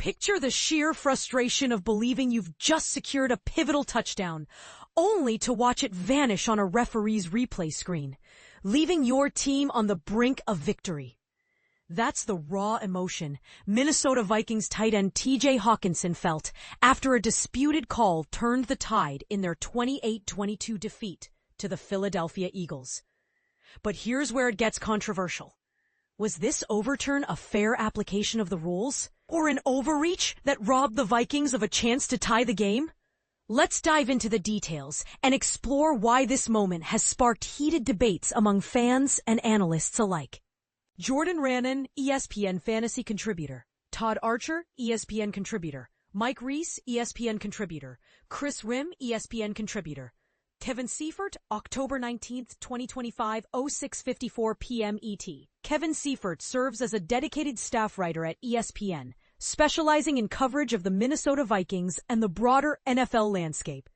Picture the sheer frustration of believing you've just secured a pivotal touchdown, only to watch it vanish on a referee's replay screen, leaving your team on the brink of victory. That's the raw emotion Minnesota Vikings tight end TJ Hockenson felt after a disputed call turned the tide in their 28-22 defeat to the Philadelphia Eagles. But here's where it gets controversial. Was this overturn a fair application of the rules? Or an overreach that robbed the Vikings of a chance to tie the game? Let's dive into the details and explore why this moment has sparked heated debates among fans and analysts alike. Jordan Rannon, ESPN fantasy contributor. Todd Archer, ESPN contributor. Mike Reese, ESPN contributor. Chris Rim, ESPN contributor. Kevin Seifert, October 19th, 2025, 06:54 p.m. ET. Kevin Seifert serves as a dedicated staff writer at ESPN, specializing in coverage of the Minnesota Vikings and the broader NFL landscape.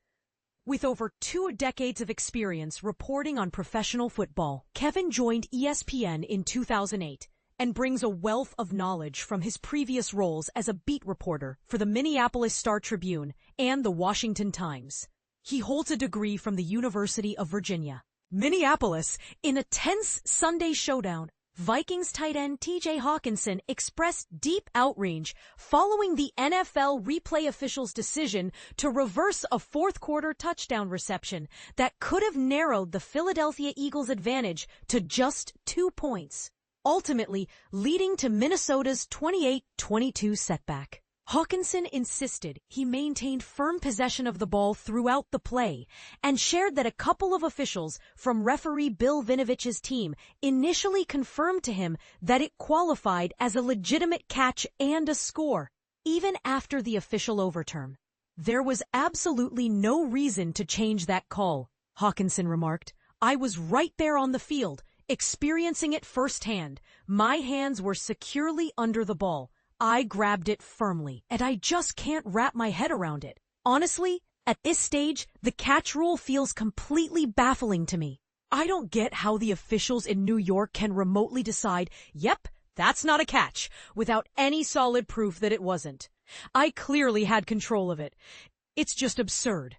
With over 2 decades of experience reporting on professional football, Kevin joined ESPN in 2008 and brings a wealth of knowledge from his previous roles as a beat reporter for the Minneapolis Star-Tribune and the Washington Times. He holds a degree from the University of Virginia. Minneapolis, in a tense Sunday showdown, Vikings tight end TJ Hockenson expressed deep outrage following the NFL replay officials' decision to reverse a fourth-quarter touchdown reception that could have narrowed the Philadelphia Eagles' advantage to just 2 points, ultimately leading to Minnesota's 28-22 setback. Hockenson insisted he maintained firm possession of the ball throughout the play and shared that a couple of officials from referee Bill Vinovich's team initially confirmed to him that it qualified as a legitimate catch and a score, even after the official overturn. There was absolutely no reason to change that call, Hockenson remarked. I was right there on the field, experiencing it firsthand. My hands were securely under the ball. I grabbed it firmly, and I just can't wrap my head around it. Honestly, at this stage, the catch rule feels completely baffling to me. I don't get how the officials in New York can remotely decide, yep, that's not a catch, without any solid proof that it wasn't. I clearly had control of it. It's just absurd.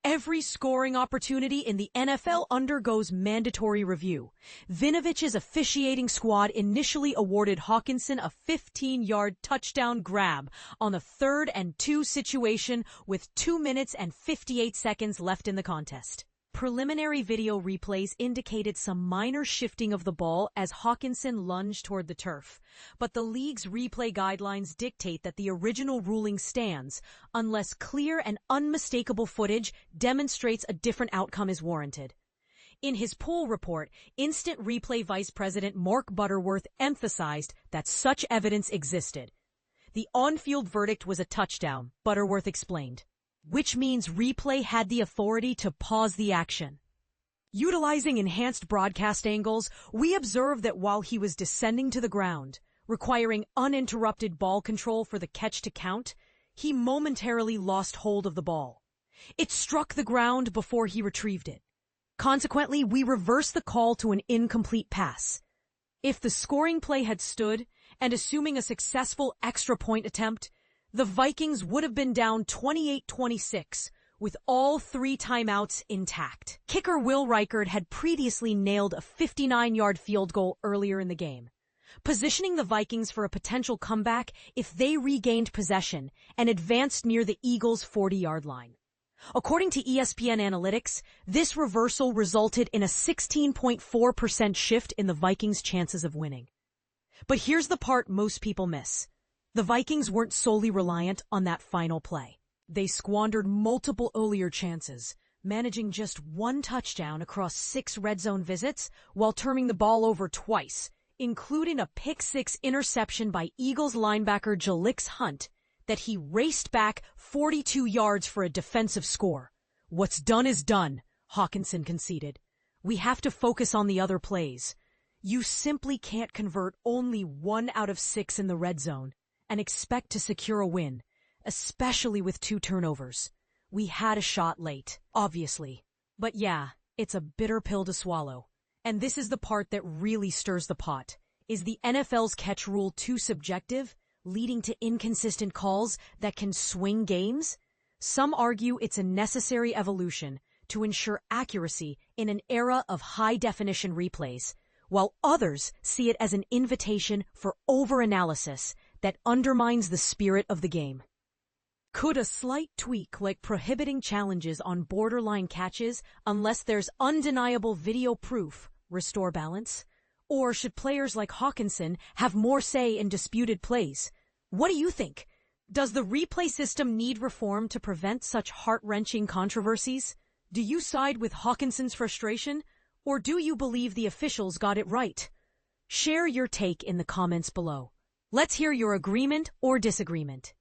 Every scoring opportunity in the NFL undergoes mandatory review. Vinovich's officiating squad initially awarded Hockenson a 15-yard touchdown grab on a 3rd and 2 situation with 2 minutes and 58 seconds left in the contest. Preliminary video replays indicated some minor shifting of the ball as Hockenson lunged toward the turf, but the league's replay guidelines dictate that the original ruling stands unless clear and unmistakable footage demonstrates a different outcome is warranted. In his poll report, Instant Replay Vice President Mark Butterworth emphasized that such evidence existed. The on-field verdict was a touchdown, Butterworth explained, which means replay had the authority to pause the action. Utilizing enhanced broadcast angles, we observed that while he was descending to the ground, requiring uninterrupted ball control for the catch to count, he momentarily lost hold of the ball. It struck the ground before he retrieved it. Consequently, we reversed the call to an incomplete pass. If the scoring play had stood, and assuming a successful extra point attempt, the Vikings would have been down 28-26, with all 3 timeouts intact. Kicker Will Reichard had previously nailed a 59-yard field goal earlier in the game, positioning the Vikings for a potential comeback if they regained possession and advanced near the Eagles' 40-yard line. According to ESPN Analytics, this reversal resulted in a 16.4% shift in the Vikings' chances of winning. But here's the part most people miss. The Vikings weren't solely reliant on that final play. They squandered multiple earlier chances, managing just 1 touchdown across 6 red zone visits while turning the ball over twice, including a pick-6 interception by Eagles linebacker Jalix Hunt that he raced back 42 yards for a defensive score. What's done is done, Hockenson conceded. We have to focus on the other plays. You simply can't convert only 1 out of 6 in the red zone and expect to secure a win, especially with 2 turnovers. We had a shot late, obviously. But yeah, it's a bitter pill to swallow. And this is the part that really stirs the pot. Is the NFL's catch rule too subjective, leading to inconsistent calls that can swing games? Some argue it's a necessary evolution to ensure accuracy in an era of high-definition replays, while others see it as an invitation for over-analysis that undermines the spirit of the game. Could a slight tweak like prohibiting challenges on borderline catches unless there's undeniable video proof restore balance? Or should players like Hockenson have more say in disputed plays? What do you think? Does the replay system need reform to prevent such heart-wrenching controversies? Do you side with Hockenson's frustration, or do you believe the officials got it right? Share your take in the comments below. Let's hear your agreement or disagreement.